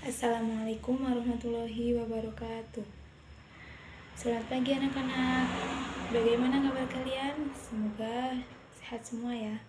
Assalamualaikum warahmatullahi wabarakatuh. Selamat pagi anak-anak. Bagaimana kabar kalian? Semoga sehat semua ya.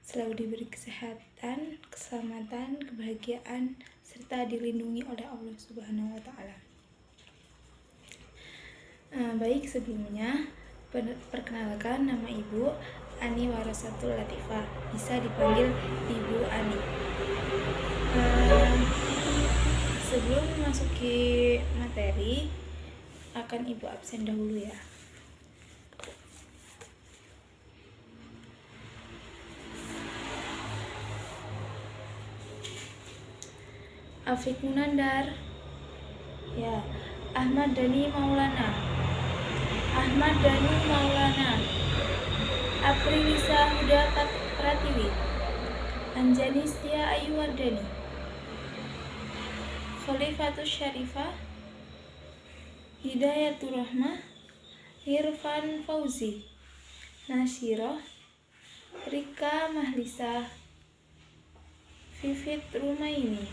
Selalu diberi kesehatan, keselamatan, kebahagiaan, serta dilindungi oleh Allah Subhanahu wa Ta'ala. Baik, sebelumnya perkenalkan, nama Ibu Ani Warasatul Latifah, bisa dipanggil Ibu Ani. Sebelum memasuki materi, akan Ibu absen dahulu ya. Afik Munandar, ya. Ahmad Dhani Maulana, Aprilisa Huda Pratiwi, Anjani Setia Ayu Wardani, Khalifatus Syarifah, Hidayatur Rahmah, Irfan Fauzi, Nashiroh, Rika Mahlisa, Vivit Rumaini.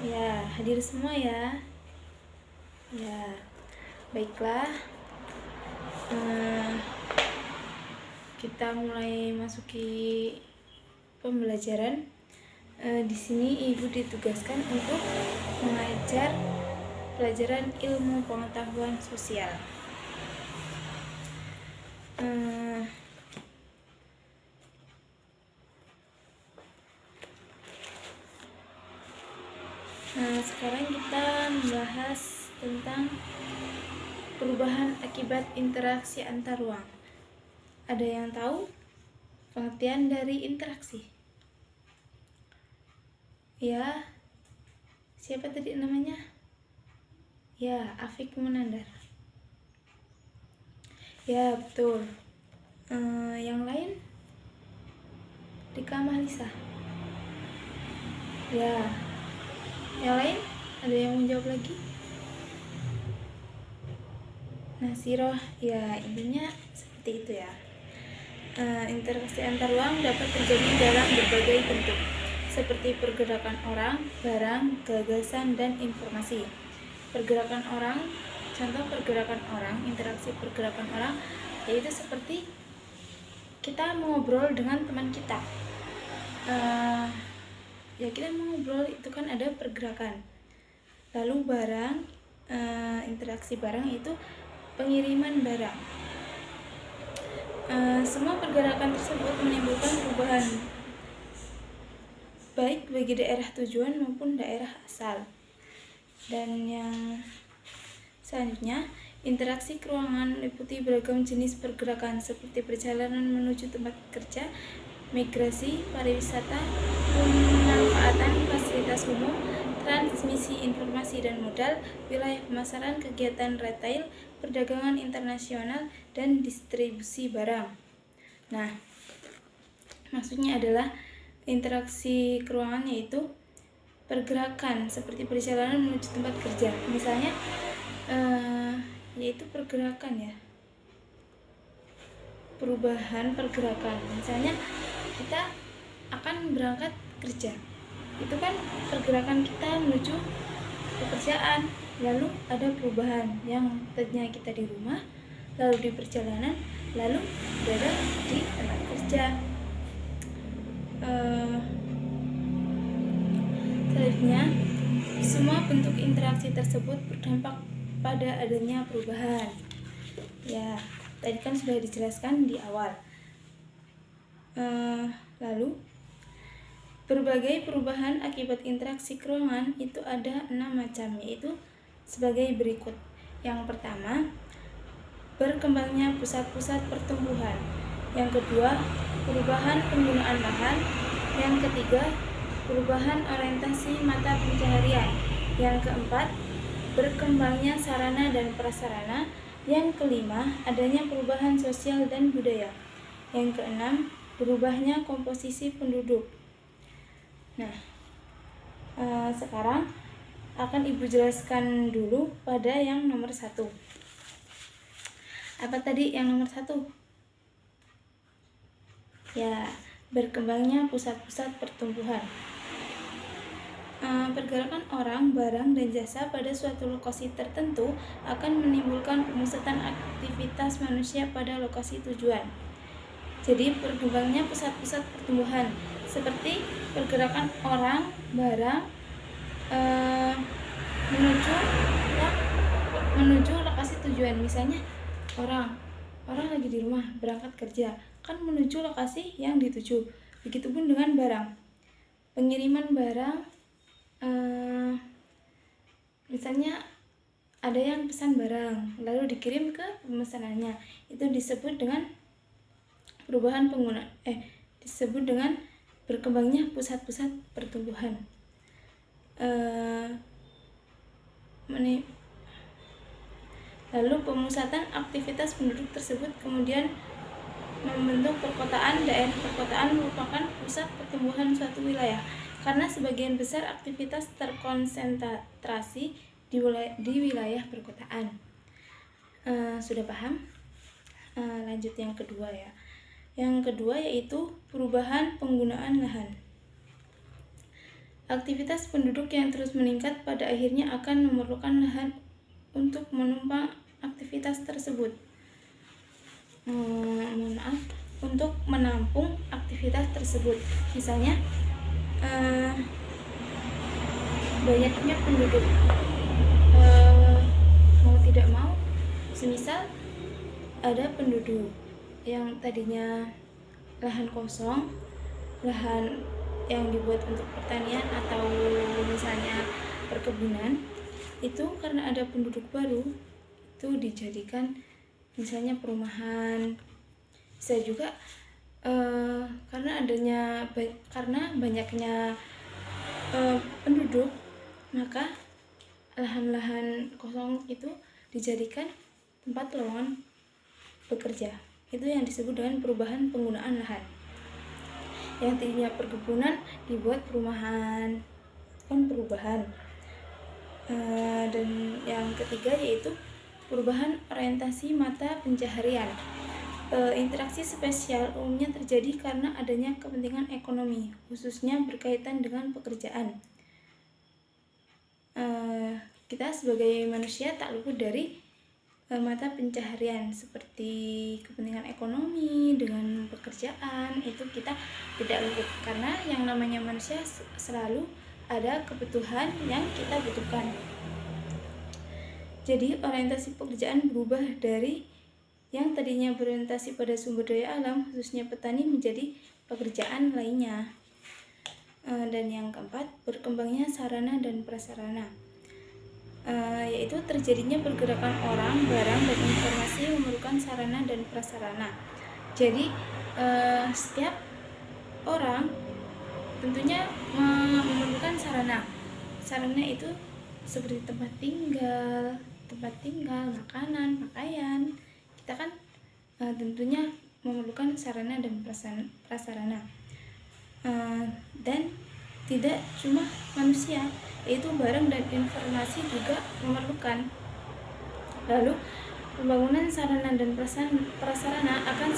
Ya, hadir semua ya. Ya, baiklah. Kita mulai masuki pembelajaran. Di sini Ibu ditugaskan untuk mengajar pelajaran ilmu pengetahuan sosial. Sekarang kita membahas tentang perubahan akibat interaksi antar ruang. Ada yang tahu pengertian dari interaksi? Ya, siapa tadi namanya? Ya, Afik Munandar. Ya, betul. Yang lain? Rika Mahlisa. Ya. Yang lain? Ada yang mau jawab lagi? Nashiroh. Ya, intinya seperti itu ya. Interaksi antar ruang dapat terjadi dalam berbagai bentuk, seperti pergerakan orang, barang, gagasan, dan informasi. Pergerakan orang, contoh pergerakan orang, interaksi pergerakan orang, yaitu seperti kita mengobrol dengan teman kita. Ya, kita mengobrol itu kan ada pergerakan. Lalu barang, interaksi barang itu pengiriman barang. Semua pergerakan tersebut menimbulkan perubahan baik bagi daerah tujuan maupun daerah asal. Dan yang selanjutnya, interaksi keruangan meliputi beragam jenis pergerakan seperti perjalanan menuju tempat kerja, migrasi, pariwisata, pemanfaatan fasilitas umum, transmisi informasi dan modal, wilayah pemasaran, kegiatan retail, perdagangan internasional, dan distribusi barang. Nah, maksudnya adalah interaksi keruangan yaitu pergerakan seperti perjalanan menuju tempat kerja. Misalnya, yaitu pergerakan ya. Perubahan pergerakan. Misalnya, kita akan berangkat kerja. Itu kan pergerakan kita menuju pekerjaan. Lalu ada perubahan yang tadinya kita di rumah, lalu di perjalanan, lalu berada di tempat kerja. Selanjutnya, semua bentuk interaksi tersebut berdampak pada adanya perubahan. Ya, tadi kan sudah dijelaskan di awal. Lalu, berbagai perubahan akibat interaksi keruangan itu ada 6 macam, yaitu sebagai berikut. Yang pertama, berkembangnya pusat-pusat pertumbuhan. Yang kedua, perubahan penggunaan lahan. Yang ketiga, perubahan orientasi mata pencaharian. Yang keempat, berkembangnya sarana dan prasarana. Yang kelima, adanya perubahan sosial dan budaya. Yang keenam, berubahnya komposisi penduduk. Nah, sekarang akan Ibu jelaskan dulu pada yang nomor 1. Apa tadi yang nomor 1? Ya, berkembangnya pusat-pusat pertumbuhan. Pergerakan orang, barang, dan jasa pada suatu lokasi tertentu akan menimbulkan pemusatan aktivitas manusia pada lokasi tujuan. Jadi berkembangnya pusat-pusat pertumbuhan seperti pergerakan orang, barang menuju lokasi tujuan. Misalnya orang lagi di rumah berangkat kerja kan menuju lokasi yang dituju. Begitupun dengan barang, pengiriman barang, misalnya ada yang pesan barang lalu dikirim ke pemesanannya, itu disebut dengan disebut dengan berkembangnya pusat-pusat pertumbuhan. Lalu pemusatan aktivitas penduduk tersebut kemudian membentuk perkotaan. Daerah perkotaan merupakan pusat pertumbuhan suatu wilayah karena sebagian besar aktivitas terkonsentrasi di wilayah perkotaan. Sudah paham? Lanjut yang kedua ya. Yang kedua yaitu perubahan penggunaan lahan. Aktivitas penduduk yang terus meningkat pada akhirnya akan memerlukan lahan untuk menumpang aktivitas tersebut. Untuk menampung aktivitas tersebut. Misalnya banyaknya penduduk, mau tidak mau, semisal ada penduduk yang tadinya lahan kosong, lahan yang dibuat untuk pertanian atau misalnya perkebunan, itu karena ada penduduk baru itu dijadikan misalnya perumahan. Bisa juga karena banyaknya penduduk, maka lahan-lahan kosong itu dijadikan tempat lowongan bekerja. Itu yang disebut dengan perubahan penggunaan lahan. Yang tadinya perkebunan dibuat perumahan, kan perubahan. Dan yang ketiga yaitu perubahan orientasi mata pencaharian. Interaksi spesial umumnya terjadi karena adanya kepentingan ekonomi, khususnya berkaitan dengan pekerjaan. Kita sebagai manusia tak luput dari mata pencaharian seperti kepentingan ekonomi dengan pekerjaan. Itu kita tidak luput karena yang namanya manusia selalu ada kebutuhan yang kita butuhkan. Jadi orientasi pekerjaan berubah dari yang tadinya berorientasi pada sumber daya alam, khususnya petani, menjadi pekerjaan lainnya. Dan yang keempat, berkembangnya sarana dan prasarana, yaitu terjadinya pergerakan orang, barang, dan informasi memerlukan sarana dan prasarana. Jadi setiap orang tentunya memerlukan sarana. Sarana itu seperti tempat tinggal, makanan, pakaian. Kita kan tentunya memerlukan sarana dan prasarana. Dan tidak cuma manusia, yaitu barang dan informasi juga memerlukan. Lalu pembangunan sarana dan prasarana akan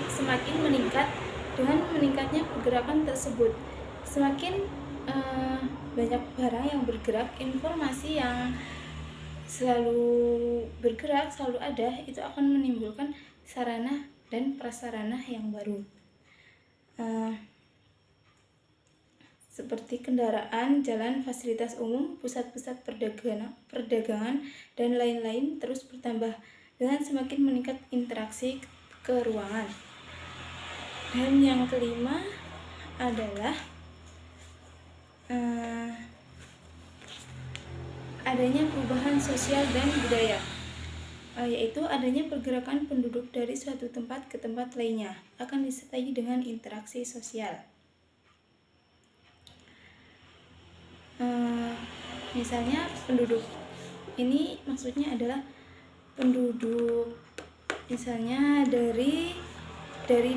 semakin meningkat dengan meningkatnya pergerakan tersebut. Semakin banyak barang yang bergerak, informasi yang selalu bergerak, selalu ada, itu akan menimbulkan sarana dan prasarana yang baru. Seperti kendaraan, jalan, fasilitas umum, pusat-pusat perdagangan, dan lain-lain terus bertambah dengan semakin meningkat interaksi ke ruangan. Dan yang kelima adalah adanya perubahan sosial dan budaya, yaitu adanya pergerakan penduduk dari suatu tempat ke tempat lainnya akan disertai dengan interaksi sosial. Misalnya penduduk ini maksudnya adalah penduduk misalnya dari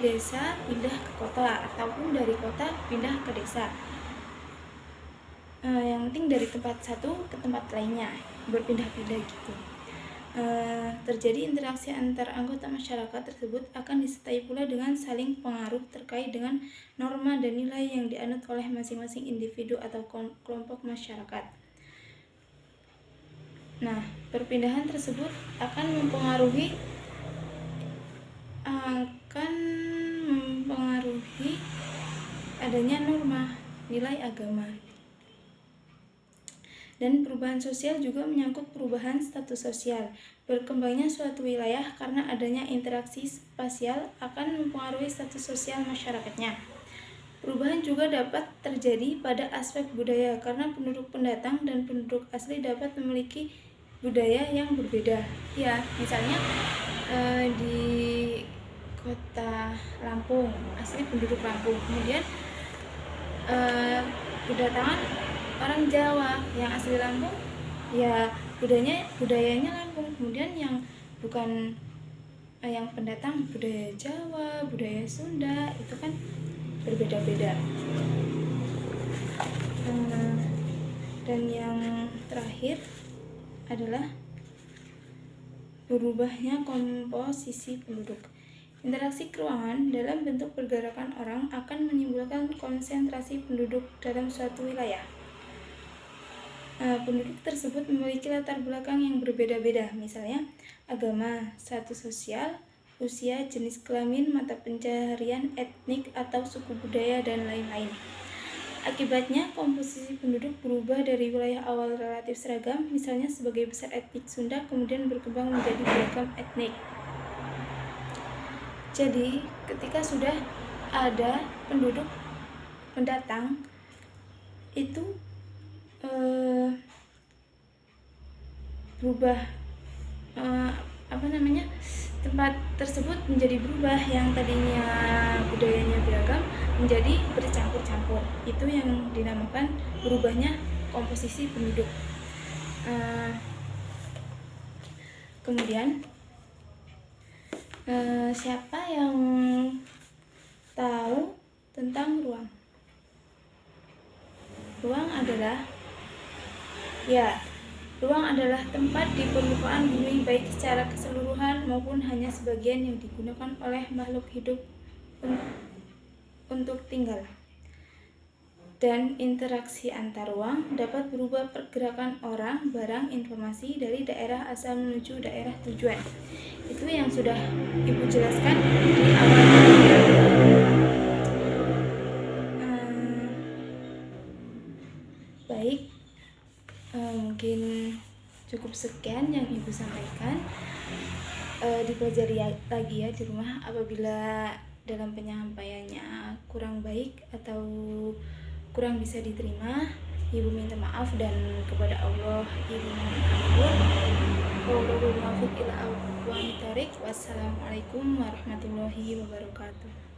desa pindah ke kota ataupun dari kota pindah ke desa. Yang penting dari tempat satu ke tempat lainnya, berpindah-pindah gitu. terjadi interaksi antar anggota masyarakat tersebut akan disertai pula dengan saling pengaruh terkait dengan norma dan nilai yang dianut oleh masing-masing individu atau kelompok masyarakat. Nah, perpindahan tersebut akan mempengaruhi adanya norma nilai agama. Dan perubahan sosial juga menyangkut perubahan status sosial. Berkembangnya suatu wilayah karena adanya interaksi spasial akan mempengaruhi status sosial masyarakatnya. Perubahan juga dapat terjadi pada aspek budaya karena penduduk pendatang dan penduduk asli dapat memiliki budaya yang berbeda. Ya, misalnya di kota Lampung, asli penduduk Lampung, kemudian kedatangan orang Jawa yang asli Lampung, ya budayanya Lampung. Kemudian yang bukan yang pendatang, budaya Jawa, budaya Sunda, itu kan berbeda-beda. Dan yang terakhir adalah berubahnya komposisi penduduk. Interaksi keruangan dalam bentuk pergerakan orang akan menimbulkan konsentrasi penduduk dalam suatu wilayah. Penduduk tersebut memiliki latar belakang yang berbeda-beda, misalnya agama, status sosial, usia, jenis kelamin, mata pencaharian, etnik atau suku budaya, dan lain-lain. Akibatnya, komposisi penduduk berubah dari wilayah awal relatif seragam, misalnya sebagai besar etnik Sunda, kemudian berkembang menjadi beragam etnik. Jadi, ketika sudah ada penduduk pendatang, itu berubah, tempat tersebut menjadi berubah, yang tadinya budayanya beragam menjadi bercampur-campur. Itu yang dinamakan berubahnya komposisi penduduk. Kemudian siapa yang tahu tentang ruang? Ruang adalah tempat di permukaan bumi, baik secara keseluruhan maupun hanya sebagian, yang digunakan oleh makhluk hidup untuk tinggal. Dan interaksi antar ruang dapat berubah pergerakan orang, barang, informasi dari daerah asal menuju daerah tujuan. Itu yang sudah Ibu jelaskan di awal. Baik, mungkin cukup sekian yang Ibu sampaikan. Dipelajari lagi ya di rumah. Apabila dalam penyampaiannya kurang baik atau kurang bisa diterima, Ibu minta maaf, dan kepada Allah Ibu mohon ampun. Wassalamualaikum warahmatullahi wabarakatuh.